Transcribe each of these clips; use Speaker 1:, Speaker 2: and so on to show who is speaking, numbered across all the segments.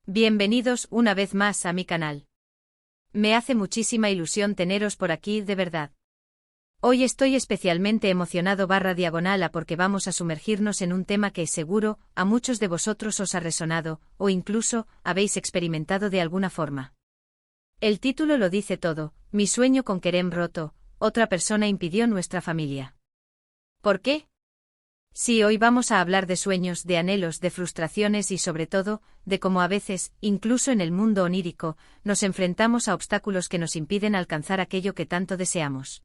Speaker 1: Bienvenidos una vez más a mi canal. Me hace muchísima ilusión teneros por aquí, de verdad. Hoy estoy especialmente emocionado /diagonal porque vamos a sumergirnos en un tema que seguro a muchos de vosotros os ha resonado, o incluso habéis experimentado de alguna forma. El título lo dice todo: mi sueño con Kerem roto, otra persona impidió nuestra familia. ¿Por qué? Sí, hoy vamos a hablar de sueños, de anhelos, de frustraciones y sobre todo, de cómo a veces, incluso en el mundo onírico, nos enfrentamos a obstáculos que nos impiden alcanzar aquello que tanto deseamos.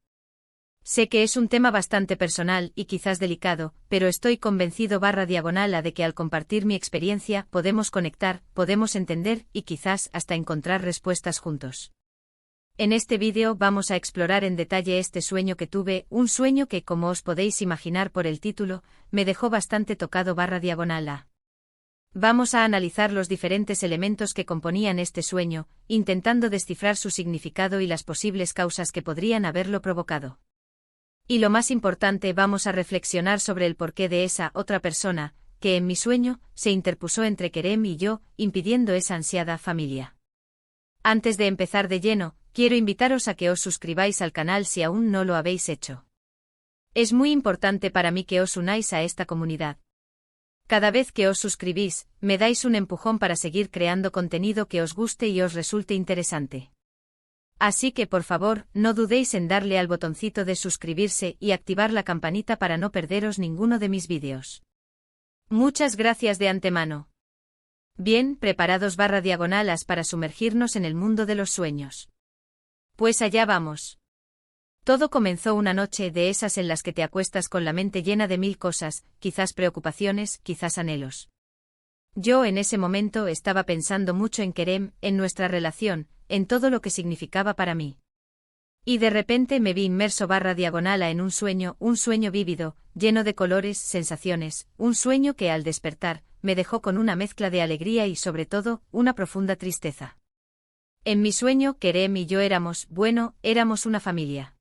Speaker 1: Sé que es un tema bastante personal y quizás delicado, pero estoy convencido /diagonal de que al compartir mi experiencia podemos conectar, podemos entender y quizás hasta encontrar respuestas juntos. En este vídeo vamos a explorar en detalle este sueño que tuve, un sueño que, como os podéis imaginar por el título, me dejó bastante tocado /diagonal. Vamos a analizar los diferentes elementos que componían este sueño, intentando descifrar su significado y las posibles causas que podrían haberlo provocado. Y lo más importante, vamos a reflexionar sobre el porqué de esa otra persona, que en mi sueño, se interpuso entre Kerem y yo, impidiendo esa ansiada familia. Antes de empezar de lleno, quiero invitaros a que os suscribáis al canal si aún no lo habéis hecho. Es muy importante para mí que os unáis a esta comunidad. Cada vez que os suscribís, me dais un empujón para seguir creando contenido que os guste y os resulte interesante. Así que por favor, no dudéis en darle al botoncito de suscribirse y activar la campanita para no perderos ninguno de mis vídeos. Muchas gracias de antemano. Bien, preparados /diagonalas para sumergirnos en el mundo de los sueños. Pues allá vamos. Todo comenzó una noche de esas en las que te acuestas con la mente llena de mil cosas, quizás preocupaciones, quizás anhelos. Yo en ese momento estaba pensando mucho en Kerem, en nuestra relación, en todo lo que significaba para mí. Y de repente me vi inmerso /diagonal en un sueño vívido, lleno de colores, sensaciones, un sueño que al despertar, me dejó con una mezcla de alegría y sobre todo, una profunda tristeza. En mi sueño, Kerem y yo éramos una familia.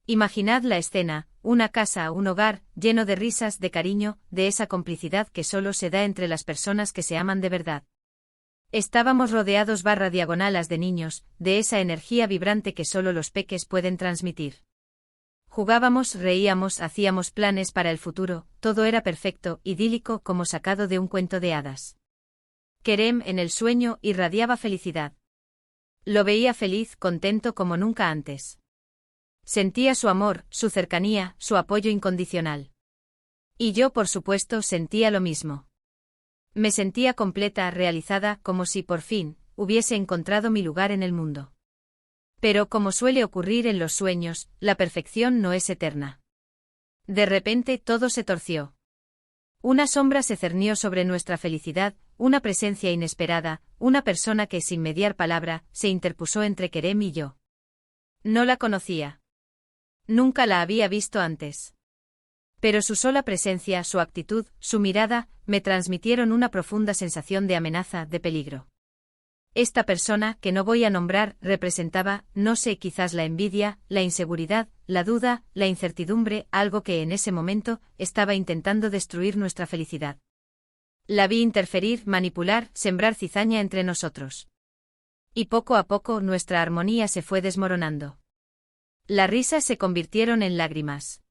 Speaker 1: Imaginad la escena, una casa, un hogar, lleno de risas, de cariño, de esa complicidad que solo se da entre las personas que se aman de verdad. Estábamos rodeados /diagonalas de niños, de esa energía vibrante que solo los peques pueden transmitir. Jugábamos, reíamos, hacíamos planes para el futuro, todo era perfecto, idílico como sacado de un cuento de hadas. Kerem en el sueño irradiaba felicidad. Lo veía feliz, contento como nunca antes. Sentía su amor, su cercanía, su apoyo incondicional. Y yo, por supuesto, sentía lo mismo. Me sentía completa, realizada, como si por fin hubiese encontrado mi lugar en el mundo. Pero como suele ocurrir en los sueños, la perfección no es eterna. De repente todo se torció. Una sombra se cernió sobre nuestra felicidad, una presencia inesperada, una persona que sin mediar palabra, se interpuso entre Kerem y yo. No la conocía. Nunca la había visto antes. Pero su sola presencia, su actitud, su mirada, me transmitieron una profunda sensación de amenaza, de peligro. Esta persona, que no voy a nombrar, representaba, no sé, quizás la envidia, la inseguridad, la duda, la incertidumbre, algo que en ese momento estaba intentando destruir nuestra felicidad. La vi interferir, manipular, sembrar cizaña entre nosotros. Y poco a poco nuestra armonía se fue desmoronando. Las risas se convirtieron en lágrimas.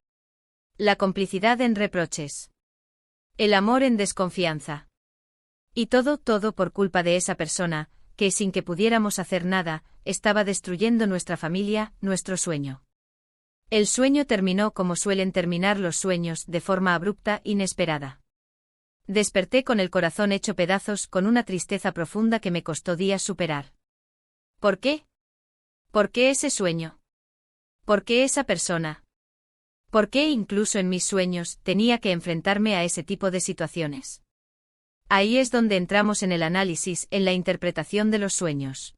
Speaker 1: La complicidad en reproches. El amor en desconfianza. Y todo por culpa de esa persona, que sin que pudiéramos hacer nada, estaba destruyendo nuestra familia, nuestro sueño. El sueño terminó como suelen terminar los sueños, de forma abrupta, inesperada. Desperté con el corazón hecho pedazos, con una tristeza profunda que me costó días superar. ¿Por qué? ¿Por qué ese sueño? ¿Por qué esa persona? ¿Por qué incluso en mis sueños tenía que enfrentarme a ese tipo de situaciones? Ahí es donde entramos en el análisis, en la interpretación de los sueños.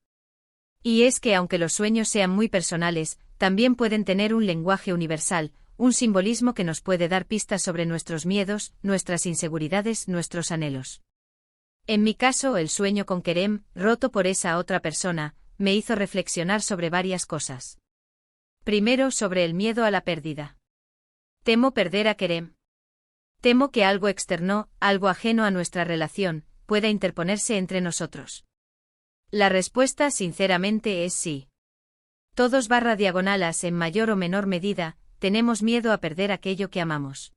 Speaker 1: Y es que aunque los sueños sean muy personales, también pueden tener un lenguaje universal, un simbolismo que nos puede dar pistas sobre nuestros miedos, nuestras inseguridades, nuestros anhelos. En mi caso, el sueño con Kerem, roto por esa otra persona, me hizo reflexionar sobre varias cosas. Primero, sobre el miedo a la pérdida. Temo perder a Kerem. Temo que algo externo, algo ajeno a nuestra relación, pueda interponerse entre nosotros? La respuesta sinceramente es sí. Todos /diagonalas en mayor o menor medida, tenemos miedo a perder aquello que amamos.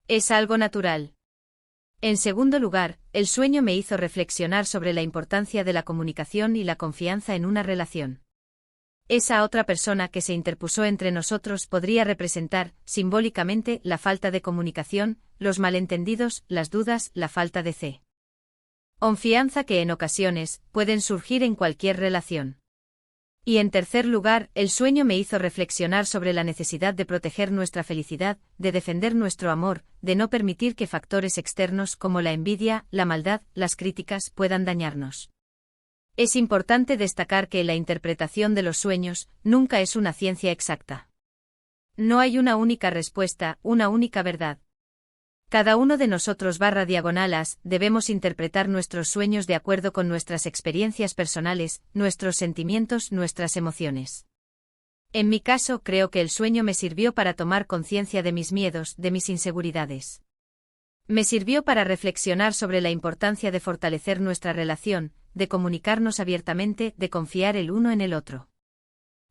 Speaker 1: Es algo natural. En segundo lugar, el sueño me hizo reflexionar sobre la importancia de la comunicación y la confianza en una relación. Esa otra persona que se interpuso entre nosotros podría representar, simbólicamente, la falta de comunicación, los malentendidos, las dudas, la falta de confianza que en ocasiones pueden surgir en cualquier relación. Y en tercer lugar, el sueño me hizo reflexionar sobre la necesidad de proteger nuestra felicidad, de defender nuestro amor, de no permitir que factores externos como la envidia, la maldad, las críticas puedan dañarnos. Es importante destacar que la interpretación de los sueños nunca es una ciencia exacta. No hay una única respuesta, una única verdad. Cada uno de nosotros /diagonalas debemos interpretar nuestros sueños de acuerdo con nuestras experiencias personales, nuestros sentimientos, nuestras emociones. En mi caso, creo que el sueño me sirvió para tomar conciencia de mis miedos, de mis inseguridades. Me sirvió para reflexionar sobre la importancia de fortalecer nuestra relación, de comunicarnos abiertamente, de confiar el uno en el otro.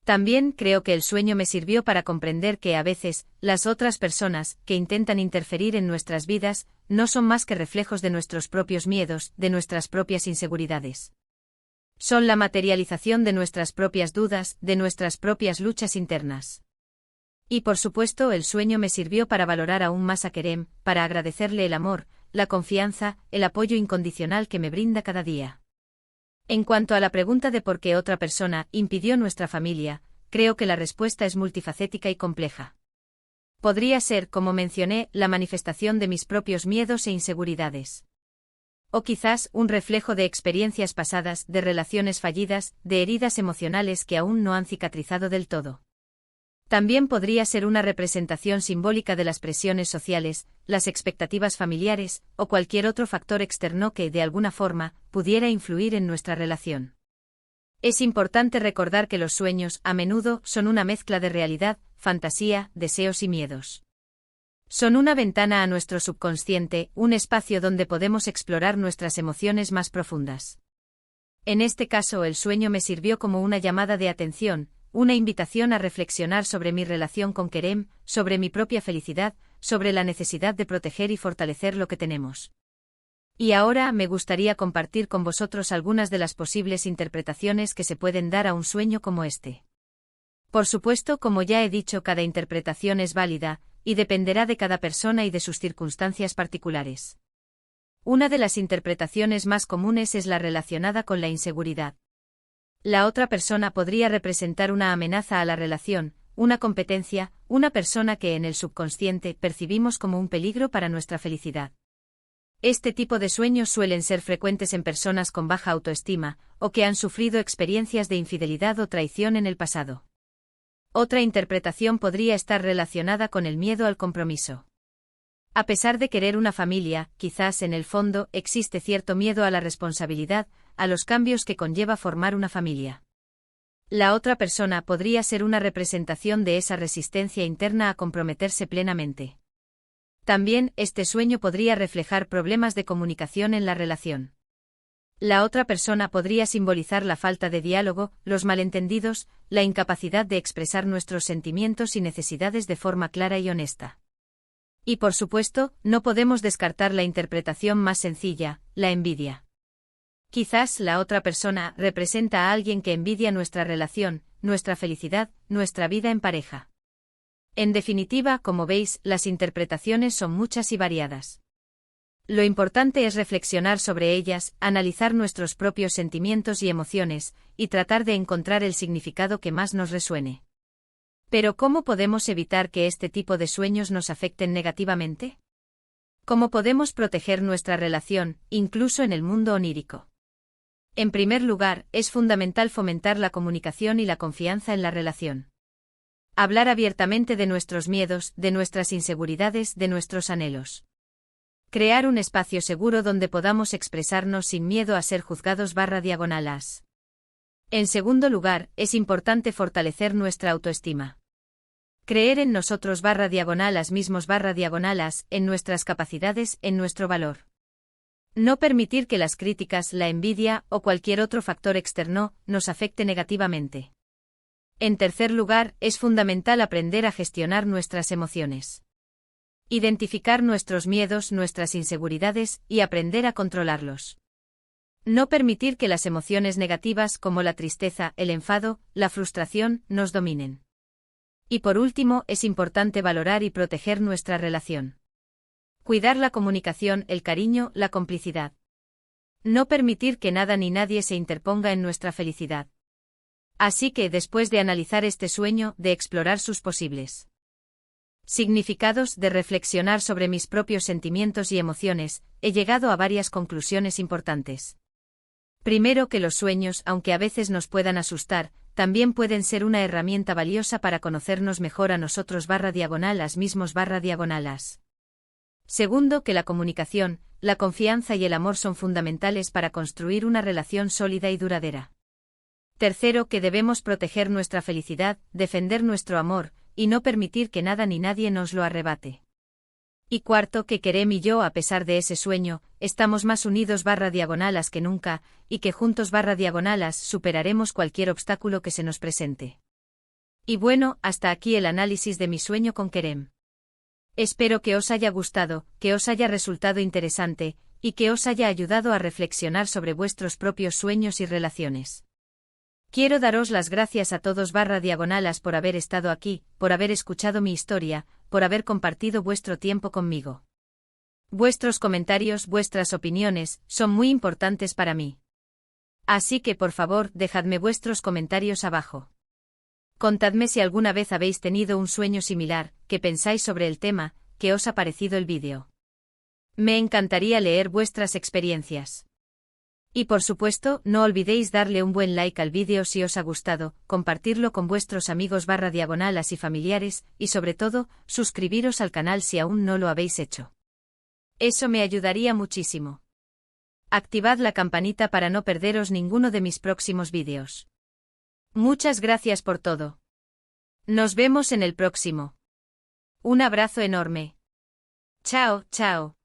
Speaker 1: También creo que el sueño me sirvió para comprender que a veces, las otras personas, que intentan interferir en nuestras vidas, no son más que reflejos de nuestros propios miedos, de nuestras propias inseguridades. Son la materialización de nuestras propias dudas, de nuestras propias luchas internas. Y por supuesto el sueño me sirvió para valorar aún más a Kerem, para agradecerle el amor, la confianza, el apoyo incondicional que me brinda cada día. En cuanto a la pregunta de por qué otra persona impidió nuestra familia, creo que la respuesta es multifacética y compleja. Podría ser, como mencioné, la manifestación de mis propios miedos e inseguridades. O quizás un reflejo de experiencias pasadas, de relaciones fallidas, de heridas emocionales que aún no han cicatrizado del todo. También podría ser una representación simbólica de las presiones sociales, las expectativas familiares, o cualquier otro factor externo que, de alguna forma, pudiera influir en nuestra relación. Es importante recordar que los sueños, a menudo, son una mezcla de realidad, fantasía, deseos y miedos. Son una ventana a nuestro subconsciente, un espacio donde podemos explorar nuestras emociones más profundas. En este caso, el sueño me sirvió como una llamada de atención, una invitación a reflexionar sobre mi relación con Kerem, sobre mi propia felicidad, sobre la necesidad de proteger y fortalecer lo que tenemos. Y ahora me gustaría compartir con vosotros algunas de las posibles interpretaciones que se pueden dar a un sueño como este. Por supuesto, como ya he dicho, cada interpretación es válida, y dependerá de cada persona y de sus circunstancias particulares. Una de las interpretaciones más comunes es la relacionada con la inseguridad. La otra persona podría representar una amenaza a la relación, una competencia, una persona que en el subconsciente percibimos como un peligro para nuestra felicidad. Este tipo de sueños suelen ser frecuentes en personas con baja autoestima, o que han sufrido experiencias de infidelidad o traición en el pasado. Otra interpretación podría estar relacionada con el miedo al compromiso. A pesar de querer una familia, quizás en el fondo existe cierto miedo a la responsabilidad, a los cambios que conlleva formar una familia. La otra persona podría ser una representación de esa resistencia interna a comprometerse plenamente. También, este sueño podría reflejar problemas de comunicación en la relación. La otra persona podría simbolizar la falta de diálogo, los malentendidos, la incapacidad de expresar nuestros sentimientos y necesidades de forma clara y honesta. Y por supuesto, no podemos descartar la interpretación más sencilla, la envidia. Quizás la otra persona representa a alguien que envidia nuestra relación, nuestra felicidad, nuestra vida en pareja. En definitiva, como veis, las interpretaciones son muchas y variadas. Lo importante es reflexionar sobre ellas, analizar nuestros propios sentimientos y emociones, y tratar de encontrar el significado que más nos resuene. Pero ¿cómo podemos evitar que este tipo de sueños nos afecten negativamente? ¿Cómo podemos proteger nuestra relación, incluso en el mundo onírico? En primer lugar, es fundamental fomentar la comunicación y la confianza en la relación. Hablar abiertamente de nuestros miedos, de nuestras inseguridades, de nuestros anhelos. Crear un espacio seguro donde podamos expresarnos sin miedo a ser juzgados /diagonalas. En segundo lugar, es importante fortalecer nuestra autoestima. Creer en nosotros /diagonalas mismos /diagonalas, en nuestras capacidades, en nuestro valor. No permitir que las críticas, la envidia o cualquier otro factor externo nos afecte negativamente. En tercer lugar, es fundamental aprender a gestionar nuestras emociones. Identificar nuestros miedos, nuestras inseguridades y aprender a controlarlos. No permitir que las emociones negativas como la tristeza, el enfado, la frustración, nos dominen. Y por último, es importante valorar y proteger nuestra relación. Cuidar la comunicación, el cariño, la complicidad. No permitir que nada ni nadie se interponga en nuestra felicidad. Así que, después de analizar este sueño, de explorar sus posibles significados, de reflexionar sobre mis propios sentimientos y emociones, he llegado a varias conclusiones importantes. Primero, que los sueños, aunque a veces nos puedan asustar, también pueden ser una herramienta valiosa para conocernos mejor a nosotros /las mismos /. Segundo, que la comunicación, la confianza y el amor son fundamentales para construir una relación sólida y duradera. Tercero, que debemos proteger nuestra felicidad, defender nuestro amor, y no permitir que nada ni nadie nos lo arrebate. Y cuarto, que Kerem y yo, a pesar de ese sueño, estamos más unidos /las que nunca, y que juntos /las superaremos cualquier obstáculo que se nos presente. Y bueno, hasta aquí el análisis de mi sueño con Kerem. Espero que os haya gustado, que os haya resultado interesante, y que os haya ayudado a reflexionar sobre vuestros propios sueños y relaciones. Quiero daros las gracias a todos /las por haber estado aquí, por haber escuchado mi historia, por haber compartido vuestro tiempo conmigo. Vuestros comentarios, vuestras opiniones, son muy importantes para mí. Así que por favor, dejadme vuestros comentarios abajo. Contadme si alguna vez habéis tenido un sueño similar, qué pensáis sobre el tema, qué os ha parecido el vídeo. Me encantaría leer vuestras experiencias. Y por supuesto, no olvidéis darle un buen like al vídeo si os ha gustado, compartirlo con vuestros amigos /las y familiares, y sobre todo, suscribiros al canal si aún no lo habéis hecho. Eso me ayudaría muchísimo. Activad la campanita para no perderos ninguno de mis próximos vídeos. Muchas gracias por todo. Nos vemos en el próximo. Un abrazo enorme. Chao, chao.